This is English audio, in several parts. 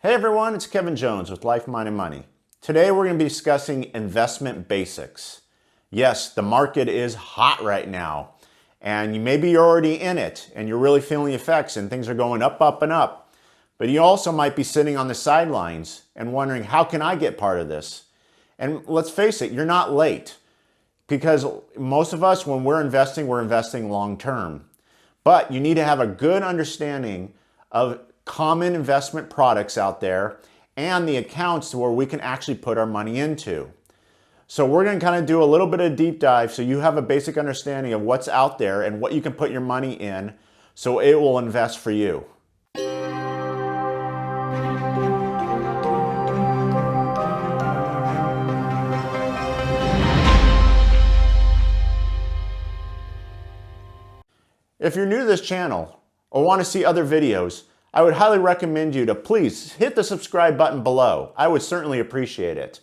Hey everyone, it's Kevin Jones with Life, Mind, and Money. Today we're going to be discussing investment basics. Yes, the market is hot right now, and maybe you're already in it and you're really feeling the effects and things are going up, up, and up. But you also might be sitting on the sidelines and wondering, how can I get part of this? And let's face it, you're not late, because most of us, when we're investing long term. But you need to have a good understanding of common investment products out there and the accounts where we can actually put our money into. So we're going to kind of do a little bit of deep dive so you have a basic understanding of what's out there and what you can put your money in so it will invest for you. If you're new to this channel or want to see other videos, I would highly recommend you to please hit the subscribe button below. I would certainly appreciate it.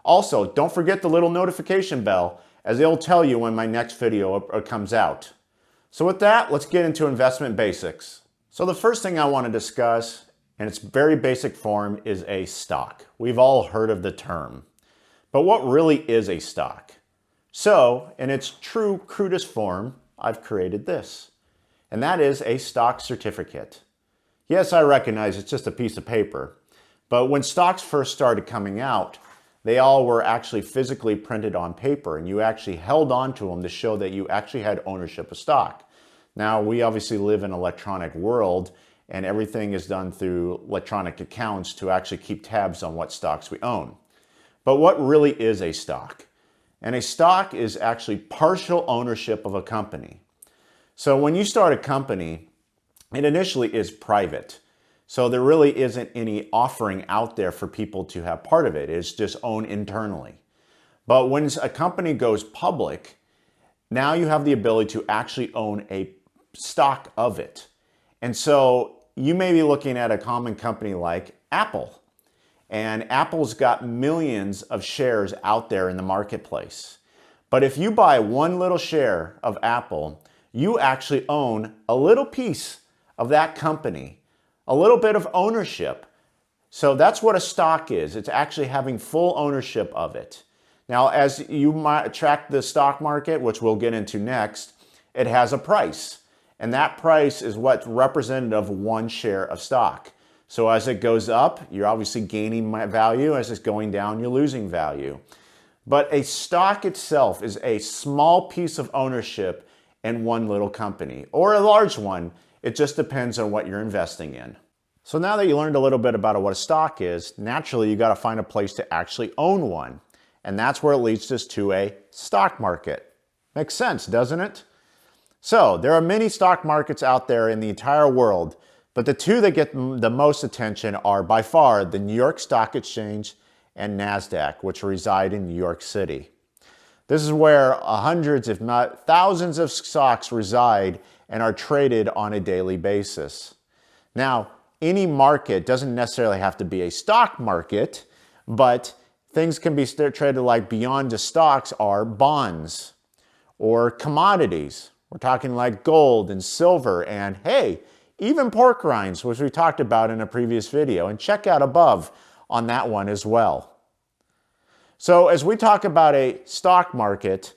Also, don't forget the little notification bell, as it'll tell you when my next video comes out. So with that, let's get into investment basics. So the first thing I want to discuss, in its very basic form, is a stock. We've all heard of the term. But what really is a stock? So, in its true crudest form, I've created this. And that is a stock certificate. Yes, I recognize it's just a piece of paper, but when stocks first started coming out, they all were actually physically printed on paper, and you actually held on to them to show that you actually had ownership of stock. Now, we obviously live in an electronic world, and everything is done through electronic accounts to actually keep tabs on what stocks we own. But what really is a stock? And a stock is actually partial ownership of a company. So when you start a company, it initially is private. So there really isn't any offering out there for people to have part of it. It's just owned internally. But when a company goes public, now you have the ability to actually own a stock of it. And so you may be looking at a common company like Apple. And Apple's got millions of shares out there in the marketplace. But if you buy one little share of Apple, you actually own a little piece of that company, a little bit of ownership. So that's what a stock is. It's actually having full ownership of it. Now, as you might track the stock market, which we'll get into next, it has a price. And that price is what's representative of one share of stock. So as it goes up, you're obviously gaining value. As it's going down, you're losing value. But a stock itself is a small piece of ownership in one little company, or a large one. It just depends on what you're investing in. So now that you learned a little bit about what a stock is, naturally you got to find a place to actually own one. And that's where it leads us to a stock market. Makes sense, doesn't it? So there are many stock markets out there in the entire world, but the two that get the most attention are by far the New York Stock Exchange and NASDAQ, which reside in New York City. This is where hundreds, if not thousands of stocks reside and are traded on a daily basis. Now, any market doesn't necessarily have to be a stock market, but things can be traded like beyond just stocks are bonds or commodities. We're talking like gold and silver and, hey, even pork rinds, which we talked about in a previous video. And check out above on that one as well. So as we talk about a stock market,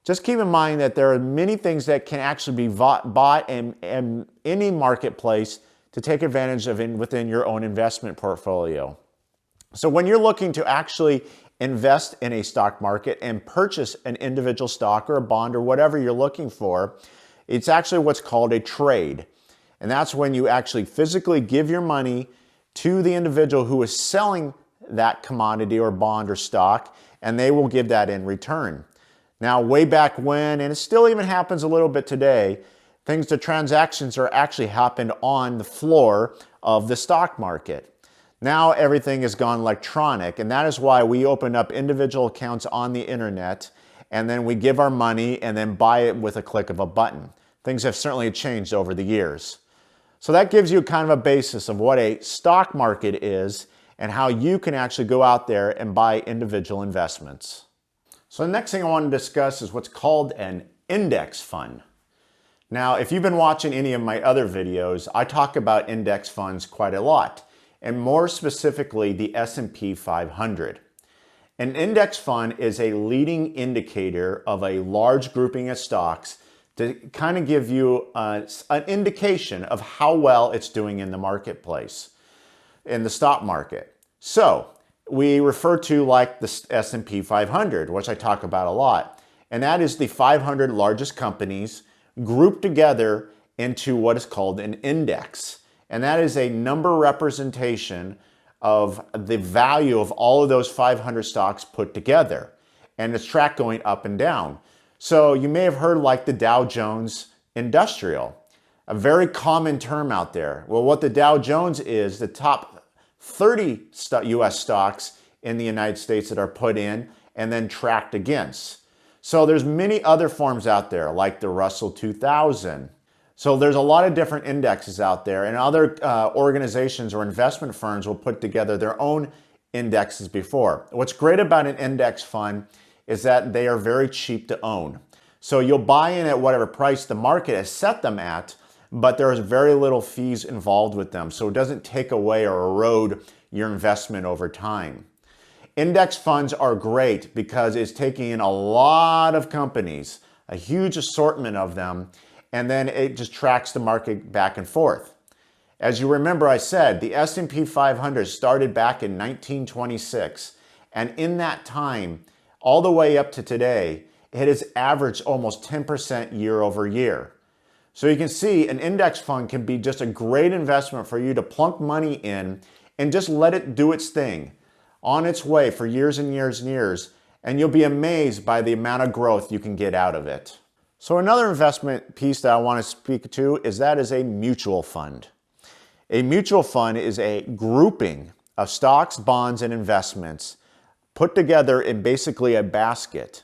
just keep in mind that there are many things that can actually be bought in any marketplace to take advantage of within your own investment portfolio. So when you're looking to actually invest in a stock market and purchase an individual stock or a bond or whatever you're looking for, it's actually what's called a trade. And that's when you actually physically give your money to the individual who is selling that commodity or bond or stock, and they will give that in return. Now, way back when, and it still even happens a little bit today, the transactions are actually happened on the floor of the stock market. Now everything has gone electronic, and that is why we open up individual accounts on the internet, and then we give our money and then buy it with a click of a button. Things have certainly changed over the years. So that gives you kind of a basis of what a stock market is and how you can actually go out there and buy individual investments. So the next thing I want to discuss is what's called an index fund. Now, if you've been watching any of my other videos, I talk about index funds quite a lot. and more specifically the S&P 500. An index fund is a leading indicator of a large grouping of stocks to kind of give you an indication of how well it's doing in the marketplace, in the stock market. So we refer to like the S&P 500, which I talk about a lot, and that is the 500 largest companies grouped together into what is called an index. And that is a number representation of the value of all of those 500 stocks put together. And it's tracked going up and down. So you may have heard like the Dow Jones Industrial, a very common term out there. Well, what the Dow Jones is, the top 30 US stocks in the United States that are put in and then tracked against. So there's many other forms out there like the Russell 2000. So there's a lot of different indexes out there, and other organizations or investment firms will put together their own indexes before. What's great about an index fund is that they are very cheap to own. So you'll buy in at whatever price the market has set them at, but there's very little fees involved with them. So it doesn't take away or erode your investment over time. Index funds are great because it's taking in a lot of companies, a huge assortment of them, and then it just tracks the market back and forth. As you remember, I said the S&P 500 started back in 1926, and in that time, all the way up to today, it has averaged almost 10% year over year. So you can see an index fund can be just a great investment for you to plunk money in and just let it do its thing on its way for years and years and years, and you'll be amazed by the amount of growth you can get out of it. So another investment piece that I want to speak to is that is a mutual fund. A mutual fund is a grouping of stocks, bonds, and investments put together in basically a basket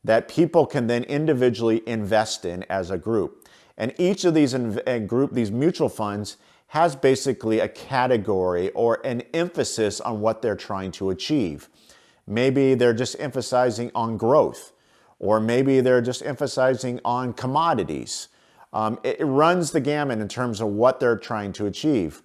that people can then individually invest in as a group. And each of these these mutual funds has basically a category or an emphasis on what they're trying to achieve. Maybe they're just emphasizing on growth, or maybe they're just emphasizing on commodities. It runs the gamut in terms of what they're trying to achieve.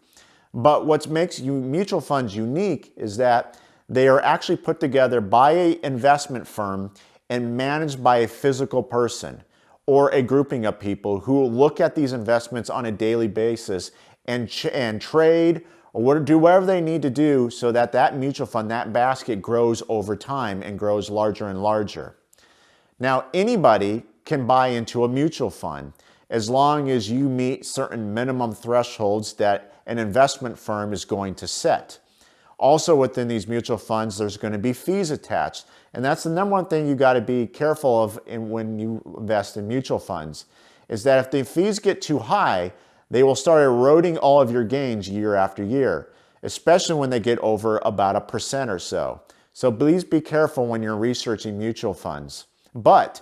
But what makes mutual funds unique is that they are actually put together by an investment firm and managed by a physical person or a grouping of people who look at these investments on a daily basis and trade or do whatever they need to do so that that mutual fund, that basket grows over time and grows larger and larger. Now, anybody can buy into a mutual fund as long as you meet certain minimum thresholds that an investment firm is going to set. Also within these mutual funds, there's going to be fees attached. And that's the number one thing you got to be careful of when you invest in mutual funds, is that if the fees get too high, they will start eroding all of your gains year after year, especially when they get over about 1% or so. So please be careful when you're researching mutual funds. But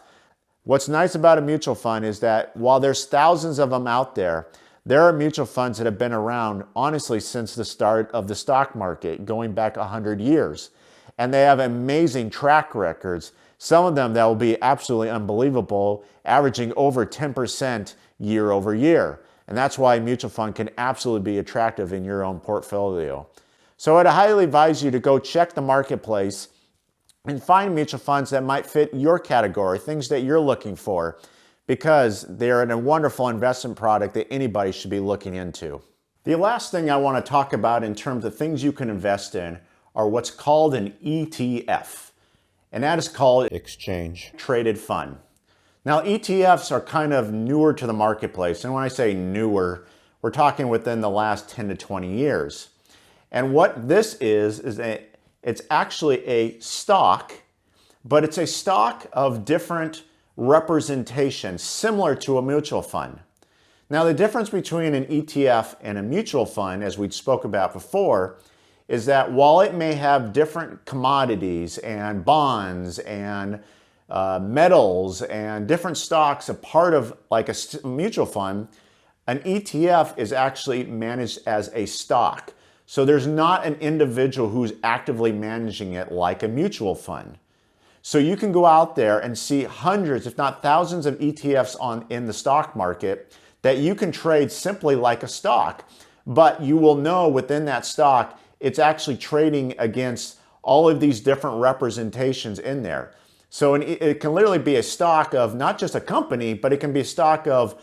what's nice about a mutual fund is that while there's thousands of them out there, there are mutual funds that have been around, honestly, since the start of the stock market, going back 100 years. And they have amazing track records. Some of them that will be absolutely unbelievable, averaging over 10% year over year. And that's why a mutual fund can absolutely be attractive in your own portfolio. So I'd highly advise you to go check the marketplace and find mutual funds that might fit your category, things that you're looking for, because they're a wonderful investment product that anybody should be looking into. The last thing I want to talk about in terms of things you can invest in are what's called an ETF, and that is called Exchange Traded Fund. Now, ETFs are kind of newer to the marketplace, and when I say newer, we're talking within the last 10 to 20 years. And what this is it's actually a stock, but it's a stock of different representation, similar to a mutual fund. Now, the difference between an ETF and a mutual fund, as we spoke about before, is that while it may have different commodities and bonds and metals and different stocks, a part of like a mutual fund, an ETF is actually managed as a stock. So there's not an individual who's actively managing it like a mutual fund. So you can go out there and see hundreds, if not thousands of ETFs in the stock market that you can trade simply like a stock. but you will know within that stock, it's actually trading against all of these different representations in there. So it can literally be a stock of not just a company, but it can be a stock of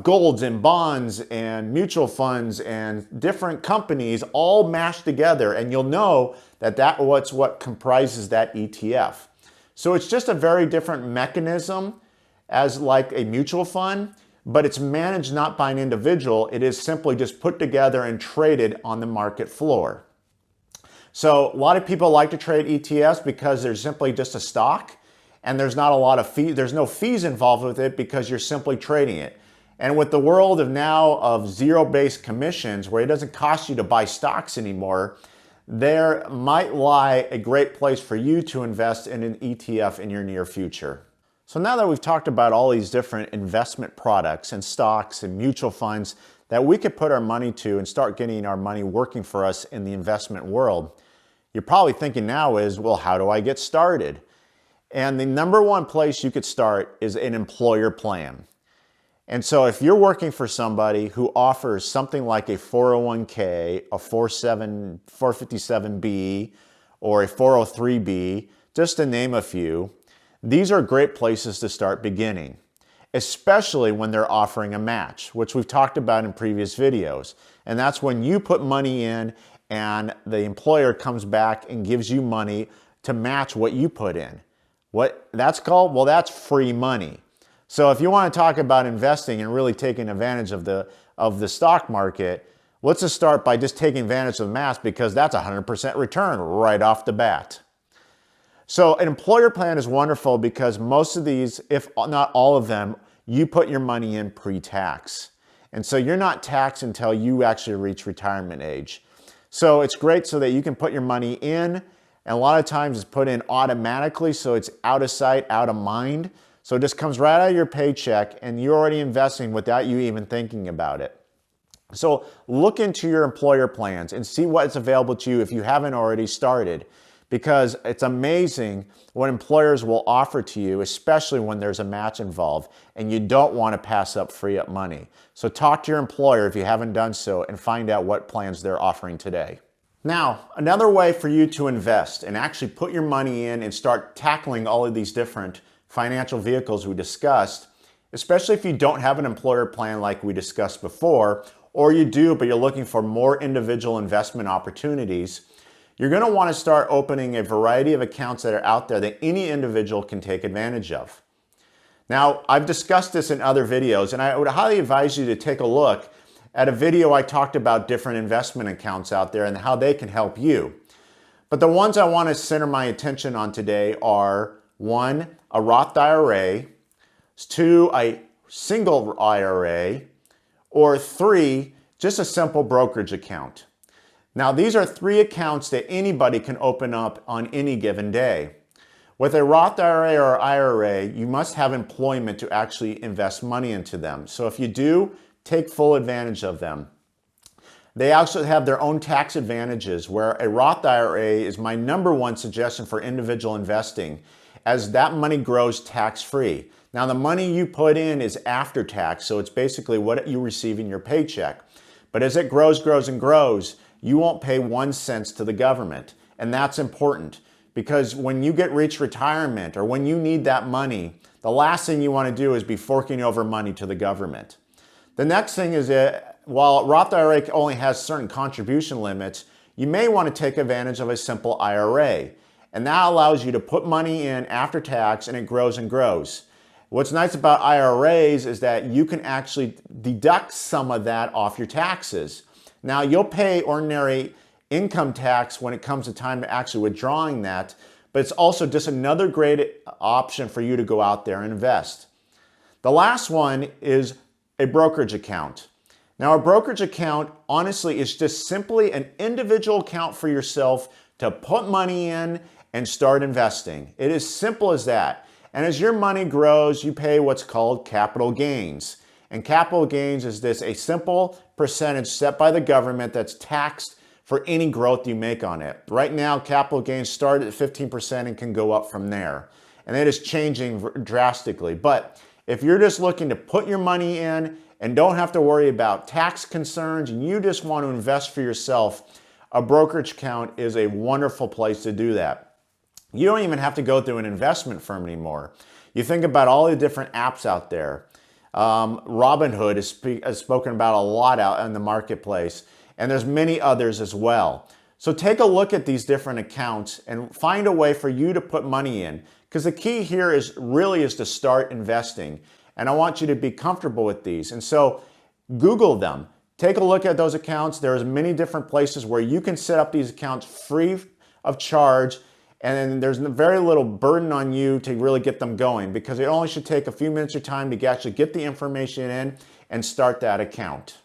golds and bonds and mutual funds and different companies all mashed together, and you'll know that that's what comprises that ETF. So it's just a very different mechanism as like a mutual fund, but it's managed not by an individual. It is simply just put together and traded on the market floor. So a lot of people like to trade ETFs because they're simply just a stock, and there's not a lot of fees. There's no fees involved with it because you're simply trading it. And with the world of now of zero-based commissions, where it doesn't cost you to buy stocks anymore, there might lie a great place for you to invest in an ETF in your near future. So now that we've talked about all these different investment products and stocks and mutual funds that we could put our money to and start getting our money working for us in the investment world, you're probably thinking now is, well, how do I get started? And the number one place you could start is an employer plan. And so if you're working for somebody who offers something like a 401k, a 457B, or a 403B, just to name a few, these are great places to start beginning, especially when they're offering a match, which we've talked about in previous videos. And that's when you put money in and the employer comes back and gives you money to match what you put in. What that's called? Well, that's free money. So if you want to talk about investing and really taking advantage of the stock market, let's just start by just taking advantage of the match, because that's 100% return right off the bat. So an employer plan is wonderful because most of these, if not all of them, you put your money in pre-tax. And so you're not taxed until you actually reach retirement age. So it's great so that you can put your money in, and a lot of times it's put in automatically, so it's out of sight, out of mind. So it just comes right out of your paycheck and you're already investing without you even thinking about it. So look into your employer plans and see what's available to you if you haven't already started, because it's amazing what employers will offer to you, especially when there's a match involved and you don't want to pass up free up money. So talk to your employer if you haven't done so and find out what plans they're offering today. Now, another way for you to invest and actually put your money in and start tackling all of these different financial vehicles we discussed, especially if you don't have an employer plan like we discussed before, or you do, but you're looking for more individual investment opportunities, you're going to want to start opening a variety of accounts that are out there that any individual can take advantage of. Now, I've discussed this in other videos, and I would highly advise you to take a look at a video I talked about different investment accounts out there and how they can help you. But the ones I want to center my attention on today are: 1, a Roth IRA, 2, a single IRA, or 3, just a simple brokerage account. Now, these are 3 accounts that anybody can open up on any given day. With a Roth IRA or IRA, you must have employment to actually invest money into them. So if you do, take full advantage of them. They also have their own tax advantages, where a Roth IRA is my number one suggestion for individual investing, as that money grows tax-free. Now, the money you put in is after tax, so it's basically what you receive in your paycheck. But as it grows and grows, you won't pay 1 cent to the government. And that's important, because when you reach retirement or when you need that money, the last thing you want to do is be forking over money to the government. The next thing is that while Roth IRA only has certain contribution limits, you may want to take advantage of a simple IRA. And that allows you to put money in after tax and it grows and grows. What's nice about IRAs is that you can actually deduct some of that off your taxes. Now, you'll pay ordinary income tax when it comes to time to actually withdrawing that, but it's also just another great option for you to go out there and invest. The last one is a brokerage account. Now, a brokerage account, honestly, is just simply an individual account for yourself to put money in and start investing. It is simple as that. And as your money grows, you pay what's called capital gains. And capital gains is a simple percentage set by the government that's taxed for any growth you make on it. Right now, capital gains start at 15% and can go up from there. And it is changing drastically. But if you're just looking to put your money in and don't have to worry about tax concerns, and you just want to invest for yourself, a brokerage account is a wonderful place to do that. You don't even have to go through an investment firm anymore. You think about all the different apps out there. Robinhood is spoken about a lot out in the marketplace, and there's many others as well. So take a look at these different accounts and find a way for you to put money in, because the key here is to start investing. And I want you to be comfortable with these. And so Google them. Take a look at those accounts. There's many different places where you can set up these accounts free of charge, and then there's very little burden on you to really get them going, because it only should take a few minutes of your time to actually get the information in and start that account.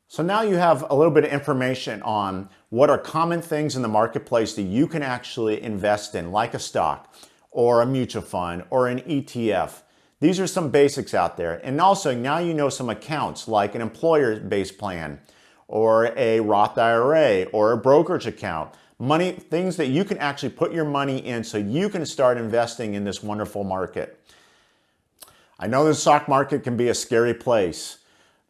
So now you have a little bit of information on what are common things in the marketplace that you can actually invest in, like a stock or a mutual fund or an ETF. These are some basics out there. And also now you know some accounts like an employer-based plan or a Roth IRA or a brokerage account. Money, things that you can actually put your money in so you can start investing in this wonderful market. I know the stock market can be a scary place,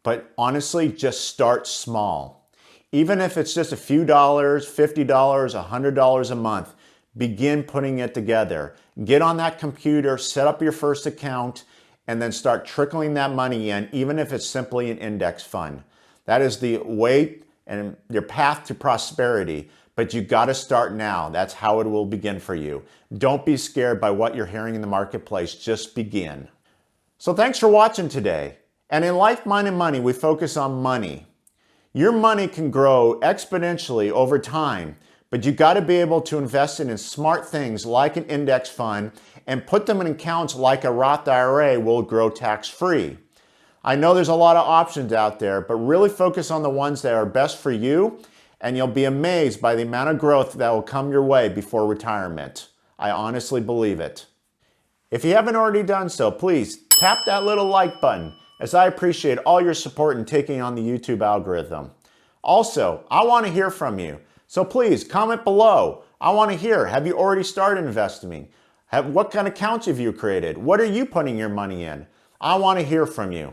but honestly, just start small. Even if it's just a few dollars, $50, $100 a month, begin putting it together. Get on that computer, set up your first account, and then start trickling that money in, even if it's simply an index fund. That is the way and your path to prosperity, but you got to start now. That's how it will begin for you. Don't be scared by what you're hearing in the marketplace. Just begin. So thanks for watching today. And in Life, Mind, and Money, we focus on money. Your money can grow exponentially over time, but you got to be able to invest it in smart things like an index fund and put them in accounts like a Roth IRA will grow tax-free. I know there's a lot of options out there, but really focus on the ones that are best for you, and you'll be amazed by the amount of growth that will come your way before retirement. I honestly believe it. If you haven't already done so, please tap that little like button, as I appreciate all your support in taking on the YouTube algorithm. Also, I want to hear from you. So please comment below. I want to hear, have you already started investing? What kind of accounts have you created? What are you putting your money in? I want to hear from you.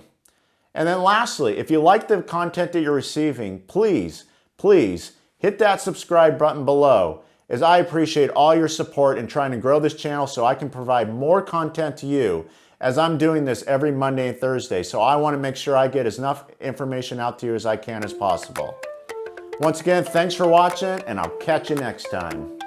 And then lastly, if you like the content that you're receiving, please hit that subscribe button below, as I appreciate all your support in trying to grow this channel so I can provide more content to you, as I'm doing this every Monday and Thursday. So I want to make sure I get as enough information out to you as I can as possible. Once again, thanks for watching, and I'll catch you next time.